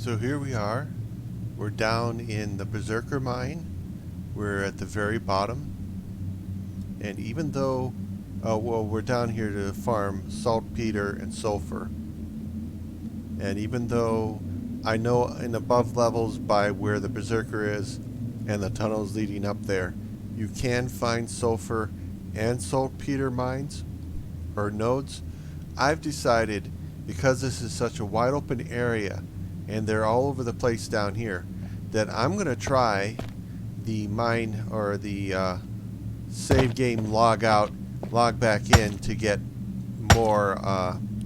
So here we are. We're down in the Berserker Mine. We're at the very bottom. And even though, well, we're down here to farm saltpeter and sulfur. And even though I know in above levels by where the Berserker is and the tunnels leading up there, you can find sulfur and saltpeter mines or nodes. I've decided, because this is such a wide open area and they're all over the place down here, that I'm going to try the mine or the save game log out, log back in to get more,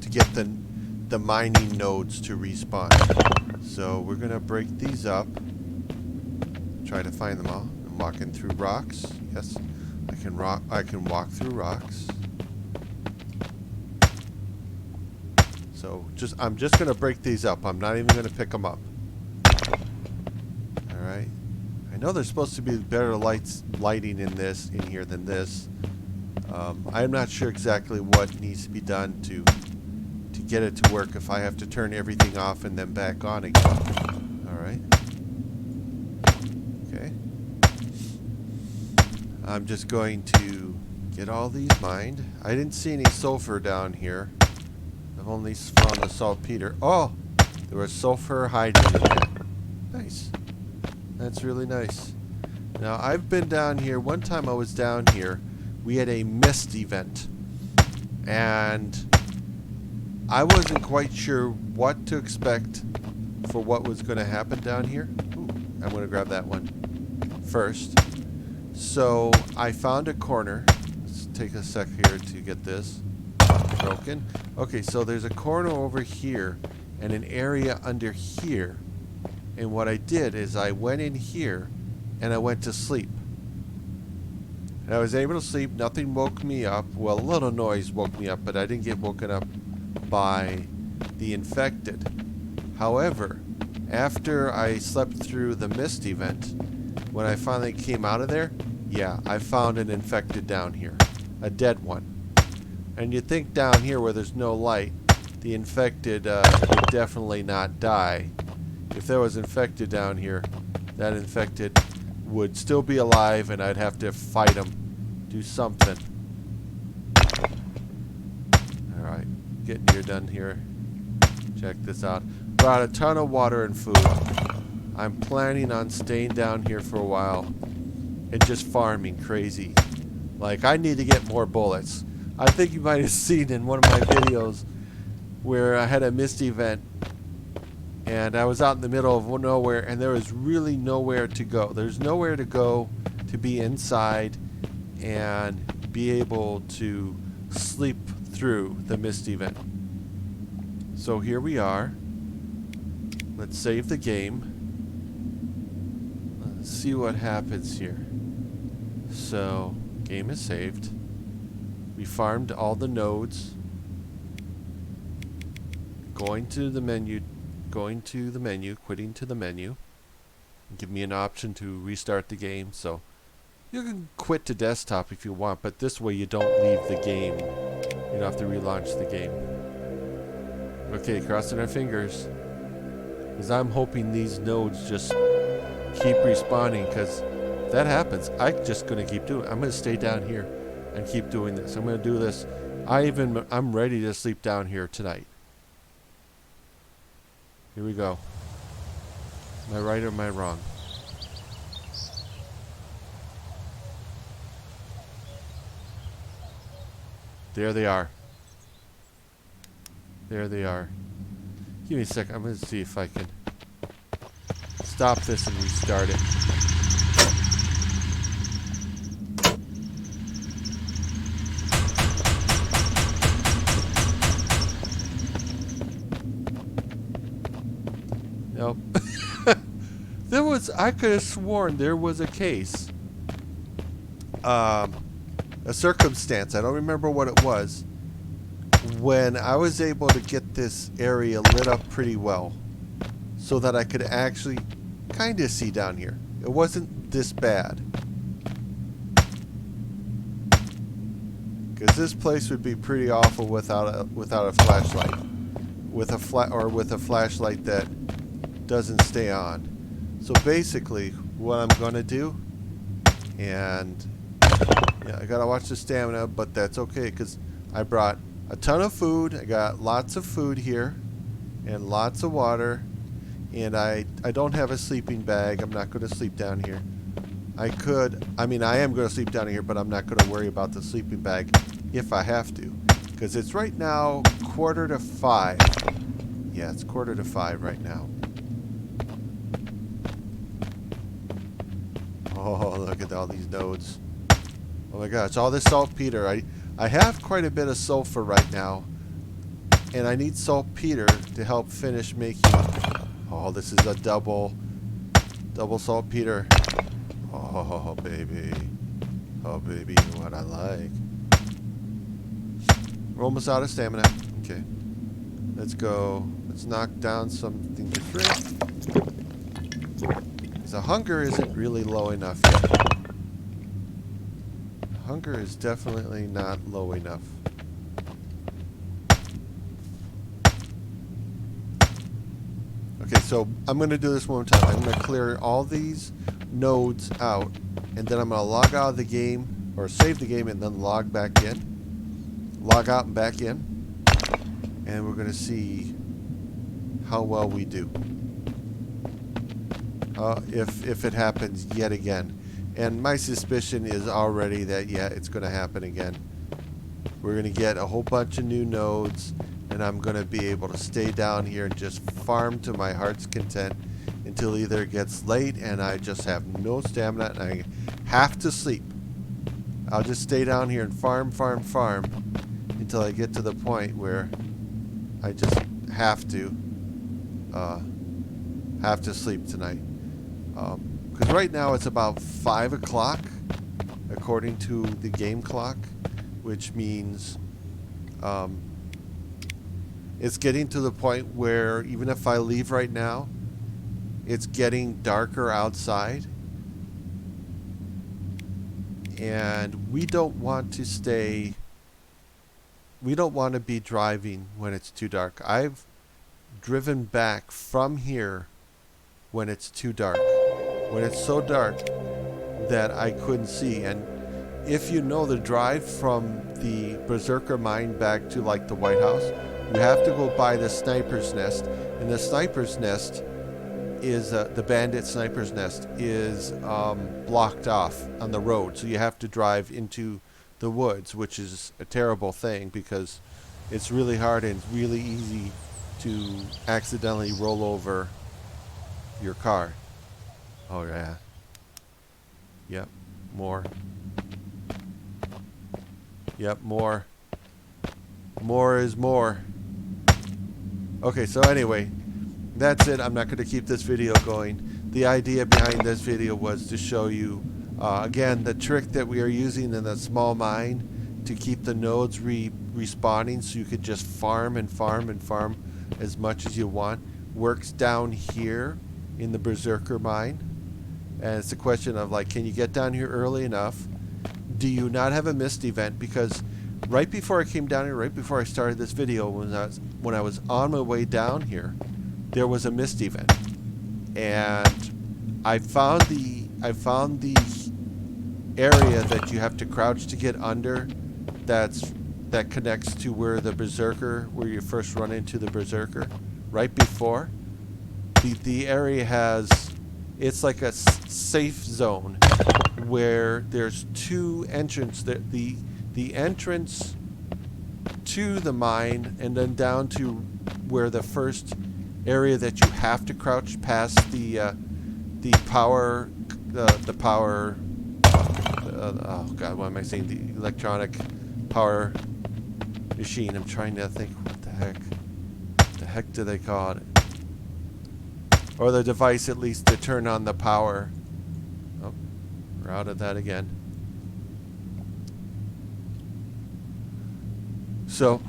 to get the mining nodes to respawn. So we're going to break these up, try to find them all. I'm walking through rocks. Yes, I can walk through rocks. So I'm just going to break these up. I'm not even going to pick them up. All right. I know there's supposed to be better lighting in here than this. I'm not sure exactly what needs to be done to get it to work. If I have to turn everything off and then back on again. All right. Okay. I'm just going to get all these mined. I didn't see any sulfur down here. I've only found the saltpeter. Oh, there was sulfur hiding in there. Nice. That's really nice. Now, I've been down here. One time I was down here, we had a mist event. And I wasn't quite sure what to expect for what was going to happen down here. Ooh, I'm going to grab that one first. So I found a corner. Let's take a sec here to get this broken. Okay, so there's a corner over here and an area under here. And what I did is I went in here and I went to sleep. And I was able to sleep. Nothing woke me up. Well, a little noise woke me up, but I didn't get woken up by the infected. However, after I slept through the mist event, when I finally came out of there, yeah, I found an infected down here. A dead one. And you'd think down here where there's no light, the infected would definitely not die. If there was infected down here, that infected would still be alive and I'd have to fight him. Do something. Alright, getting near done here. Check this out. Brought a ton of water and food. I'm planning on staying down here for a while and just farming crazy. Like, I need to get more bullets. I think you might have seen in one of my videos where I had a mist event and I was out in the middle of nowhere and there was really nowhere to go. There's nowhere to go to be inside and be able to sleep through the mist event. So here we are. Let's save the game. Let's see what happens here. So, game is saved. We farmed all the nodes. Going to the menu, quitting to the menu. Give me an option to restart the game. So you can quit to desktop if you want, but this way you don't leave the game. You don't have to relaunch the game. Okay, crossing our fingers. Because I'm hoping these nodes just keep respawning, because if that happens, I'm just going to keep doing it. I'm going to stay down here and keep doing this. I'm going to do this. I'm ready to sleep down here tonight. Here we go. Am I right or am I wrong? There they are. There they are. Give me a second. I'm going to see if I can stop this and restart it. Nope. I could have sworn there was a case. A circumstance, I don't remember what it was, when I was able to get this area lit up pretty well so that I could actually kind of see down here. It wasn't this bad. Because this place would be pretty awful without a flashlight. With a flashlight that doesn't stay on. So basically, what I'm gonna do, and yeah, I gotta watch the stamina, but that's okay because I brought a ton of food. I got lots of food here and lots of water, and I don't have a sleeping bag. I'm not gonna sleep down here. I am gonna sleep down here, but I'm not gonna worry about the sleeping bag if I have to, because it's right now 4:45. Yeah, it's 4:45 right now. Oh, look at all these nodes. Oh my gosh, all this saltpeter. I have quite a bit of sulfur right now, and I need saltpeter to help finish making. Oh, this is a double saltpeter. Oh baby, what I like. We're almost out of stamina. Okay, let's go. Let's knock down something to drink. The hunger isn't really low enough yet. Hunger is definitely not low enough. Okay, so I'm going to do this one more time. I'm going to clear all these nodes out, and then I'm going to log out of the game, or save the game, and then log back in. Log out and back in. And we're going to see how well we do. If it happens yet again. And my suspicion is already that, yeah, it's going to happen again. We're going to get a whole bunch of new nodes, and I'm going to be able to stay down here and just farm to my heart's content until either it gets late and I just have no stamina and I have to sleep. I'll just stay down here and farm until I get to the point where I just have to sleep tonight. Because right now it's about 5 o'clock according to the game clock, which means it's getting to the point where even if I leave right now, it's getting darker outside, and we don't want to be driving when it's too dark. I've driven back from here when it's too dark, when it's so dark that I couldn't see. And if you know the drive from the Berserker Mine back to like the White House, you have to go by the sniper's nest, and the sniper's nest is the bandit sniper's nest is blocked off on the road, so you have to drive into the woods, which is a terrible thing because it's really hard and really easy to accidentally roll over your car. Oh yeah. Yep, more. Yep, more. More is more. Okay, so anyway, that's it. I'm not going to keep this video going. The idea behind this video was to show you, again, the trick that we are using in the small mine to keep the nodes respawning so you could just farm and farm and farm as much as you want. Works down here in the Berserker Mine. And it's a question of, like, can you get down here early enough? Do you not have a missed event? Because right before I came down here, right before I started this video, when I was on my way down here, there was a missed event, and I found the area that you have to crouch to get under. That connects to where where you first run into the Berserker. Right before, the area it's like a safe zone where there's two entrances. The entrance to the mine, and then down to where the first area that you have to crouch past the power oh god, what am I saying? The electronic power machine. I'm trying to think, what the heck do they call it? Or the device, at least, to turn on the power. Oh, we're out of that again. So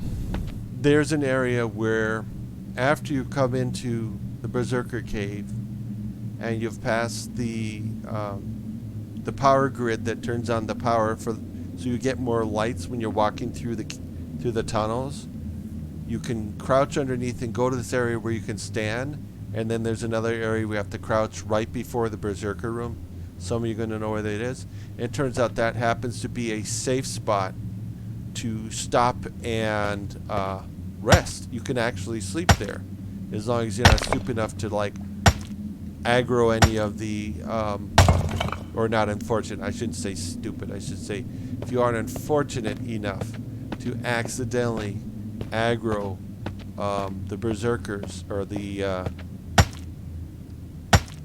there's an area where after you come into the Berserker cave and you've passed the power grid that turns on the power so you get more lights when you're walking through the tunnels, you can crouch underneath and go to this area where you can stand And then there's another area we have to crouch right before the Berserker room. Some of you are going to know where that is. And it turns out that happens to be a safe spot to stop and rest. You can actually sleep there, as long as you're not stupid enough to like aggro any of the, or not unfortunate. I shouldn't say stupid. I should say if you aren't unfortunate enough to accidentally aggro the berserkers or the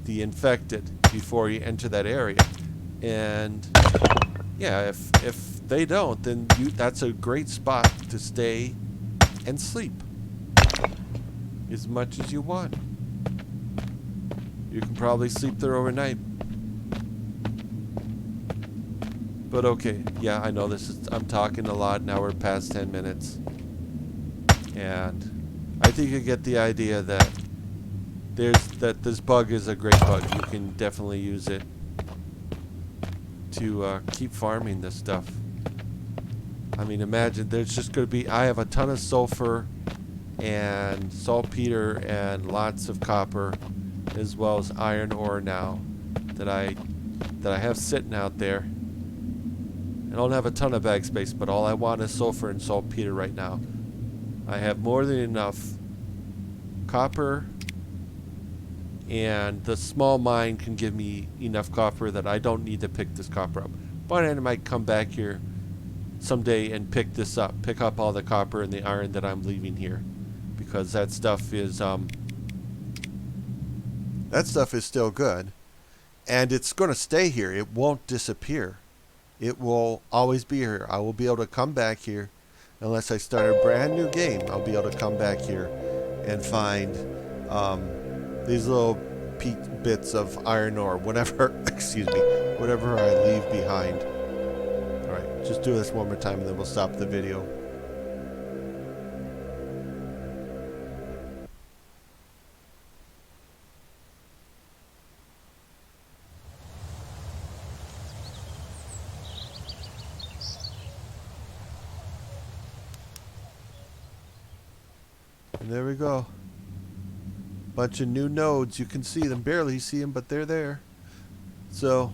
infected before you enter that area. And yeah, if they don't, then that's a great spot to stay and sleep as much as you want. You can probably sleep there overnight. But okay, yeah, I know I'm talking a lot. Now we're past 10 minutes. And I think you get the idea that this bug is a great bug. You can definitely use it to keep farming this stuff. I mean, imagine there's just going to be, I have a ton of sulfur and saltpeter and lots of copper, as well as iron ore now that I have sitting out there. I don't have a ton of bag space, but all I want is sulfur and saltpeter right now. I have more than enough copper, and the small mine can give me enough copper that I don't need to pick this copper up. But I might come back here someday and pick up all the copper and the iron that I'm leaving here, because that stuff is still good, and it's going to stay here. It won't disappear. It will always be here. I will be able to come back here unless I start a brand new game. I'll be able to come back here and find these little bits of iron ore, whatever, excuse me, whatever I leave behind. Alright, just do this one more time and then we'll stop the video. And there we go. Bunch of new nodes. You can see them, barely see them, but they're there. So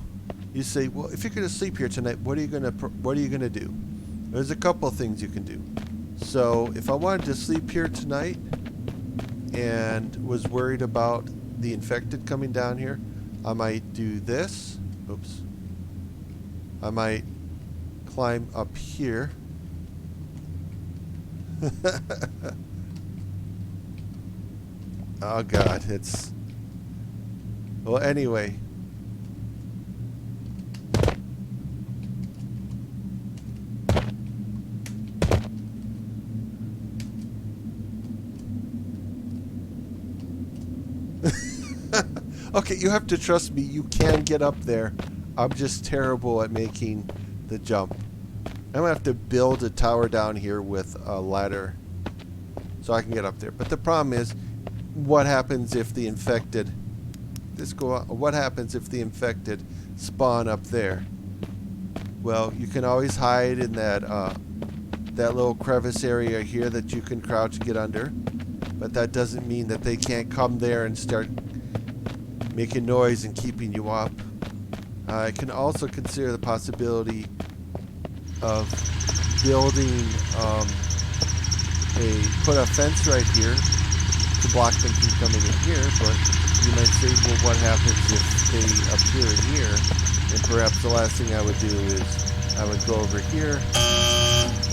you say, well, if you're going to sleep here tonight, what are you going to do? There's a couple of things you can do. So if I wanted to sleep here tonight and was worried about the infected coming down here, I might do this. Oops. I might climb up here. Oh God, it's... Well, anyway. Okay, you have to trust me. You can get up there. I'm just terrible at making the jump. I'm going to have to build a tower down here with a ladder so I can get up there. But the problem is, what happens if the infected what happens if the infected spawn up there? Well, you can always hide in that little crevice area here that you can crouch and get under, but that doesn't mean that they can't come there and start making noise and keeping you up. I can also consider the possibility of building put a fence right here to block them from coming in here, but you might say, well, what happens if they appear in here? And perhaps the last thing I would do is I would go over here,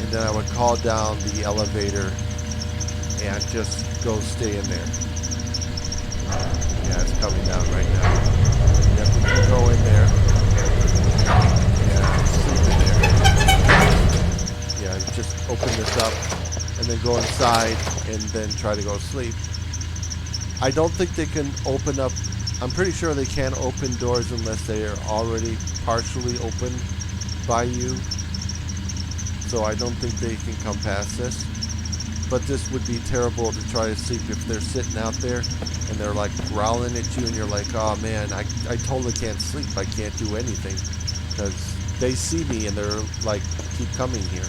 and then I would call down the elevator and just go stay in there. Yeah, it's coming down right now. You have to go in there and sleep in there. Yeah, just open this up and then go inside and then try to go to sleep. I don't think they can open up. I'm pretty sure they can't open doors unless they are already partially opened by you. So I don't think they can come past this. But this would be terrible to try to sleep if they're sitting out there and they're like growling at you and you're like, oh man, I totally can't sleep. I can't do anything because they see me and they're like, keep coming here.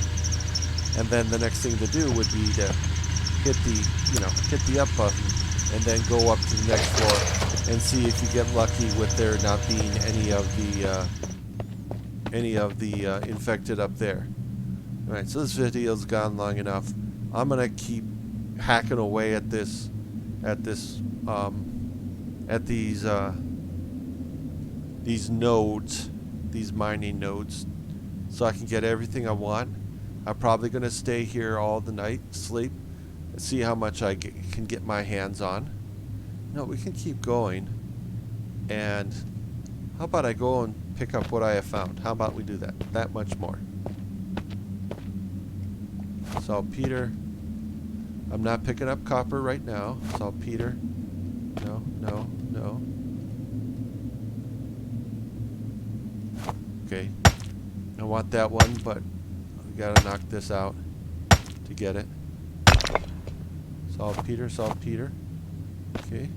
And then the next thing to do would be to hit the up button and then go up to the next floor and see if you get lucky with there not being any of the infected up there. All right, so this video's gone long enough. I'm gonna keep hacking away at these nodes, these mining nodes, so I can get everything I want. I'm probably gonna stay here all the night, sleep, and see how much I can get my hands on. No, we can keep going. And how about I go and pick up what I have found? How about we do that? That much more. Saltpeter. I'm not picking up copper right now. Saltpeter. No, no, no. Okay. I want that one, but we gotta knock this out to get it. Saltpeter, saltpeter. Okay.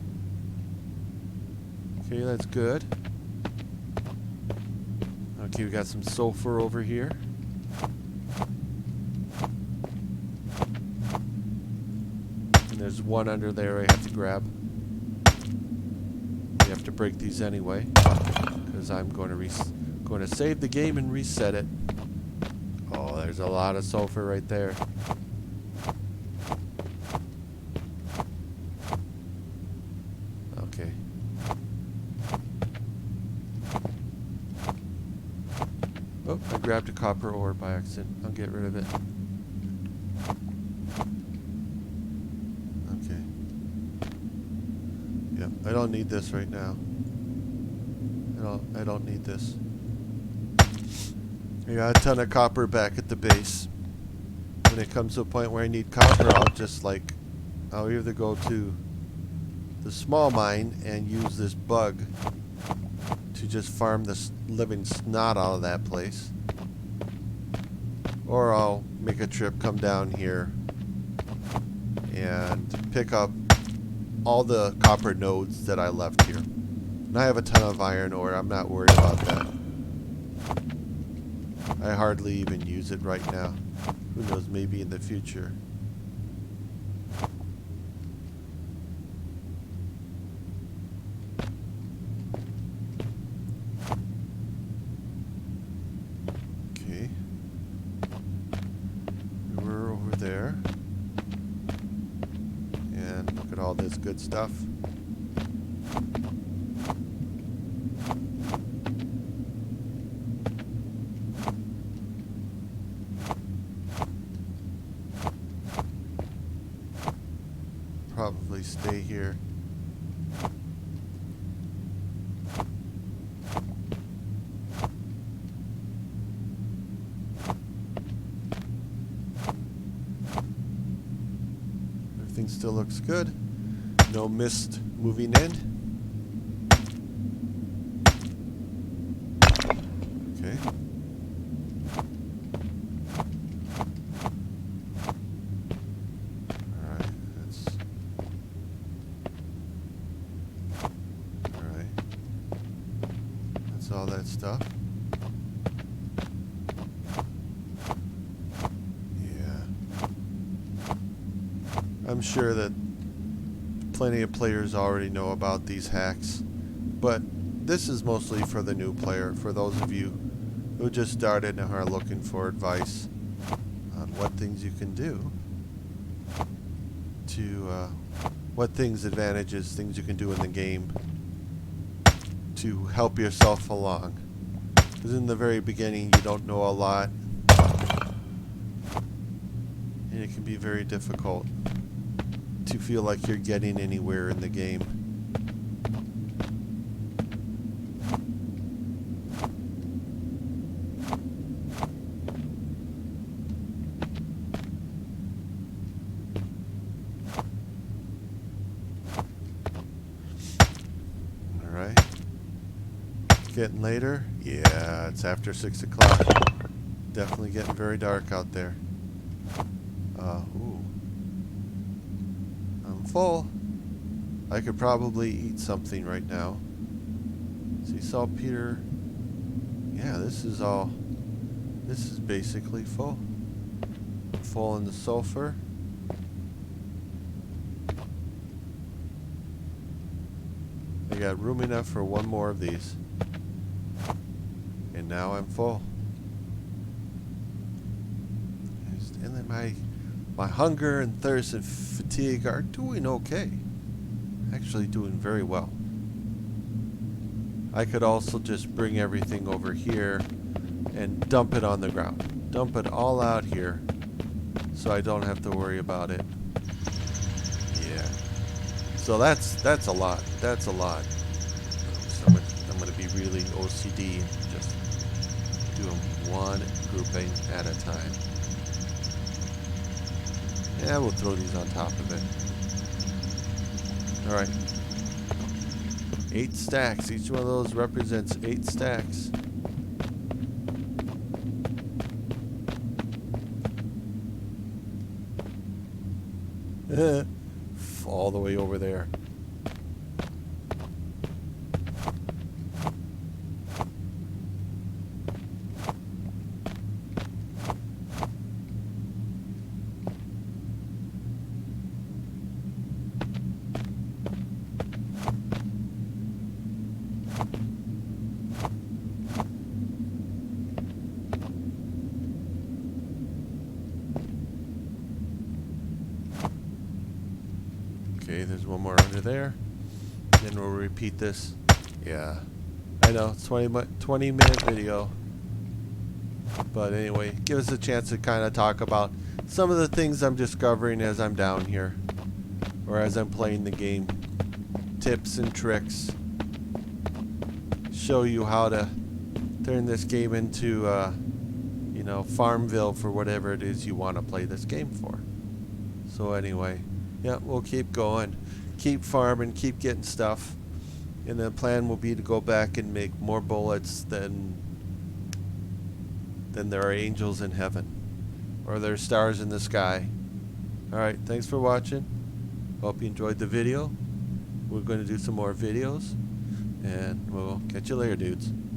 Okay, that's good. Okay, we got some sulfur over here. And there's one under there I have to grab. We have to break these anyway, because I'm going to save the game and reset it. Oh, there's a lot of sulfur right there. Okay. Oh, I grabbed a copper ore by accident. I'll get rid of it. Okay. Yep, I don't need this right now. I don't need this. I got a ton of copper back at the base. When it comes to a point where I need copper, I'll either go to the small mine and use this bug to just farm the living snot out of that place. Or I'll make a trip, come down here, and pick up all the copper nodes that I left here. And I have a ton of iron ore, I'm not worried about that. I hardly even use it right now. Who knows, maybe in the future. Okay. We're over there. And look at all this good stuff. Probably stay here. Everything still looks good. No mist moving in. Okay. All that stuff. Yeah. I'm sure that plenty of players already know about these hacks, but this is mostly for the new player, for those of you who just started and are looking for advice on what things you can do to, advantages, things you can do in the game to help yourself along. Because in the very beginning you don't know a lot, and it can be very difficult to feel like you're getting anywhere in the game. Alright. Getting later? Yeah, it's after 6 o'clock. Definitely getting very dark out there. Ooh. I'm full. I could probably eat something right now. See, saltpeter. Yeah, this is basically full. Full in the sulfur. got room enough for one more of these. And now I'm full. And then my hunger and thirst and fatigue are doing okay. Actually doing very well. I could also just bring everything over here and dump it on the ground. Dump it all out here so I don't have to worry about it. Yeah. So that's a lot. That's a lot. So I'm going to be really OCD and just do them one grouping at a time. Yeah, we'll throw these on top of it. Alright. 8 stacks. Each one of those represents 8 stacks. All the way over there. Okay, there's one more under there. Then we'll repeat this. Yeah, I know, it's 20-minute video. But anyway, give us a chance to kind of talk about some of the things I'm discovering as I'm down here. Or as I'm playing the game. Tips and tricks. Show you how to turn this game into, you know, Farmville for whatever it is you want to play this game for. So anyway. Yeah, we'll keep going, keep farming, keep getting stuff, and the plan will be to go back and make more bullets than there are angels in heaven, or there are stars in the sky. Alright, thanks for watching. Hope you enjoyed the video. We're going to do some more videos, and we'll catch you later, dudes.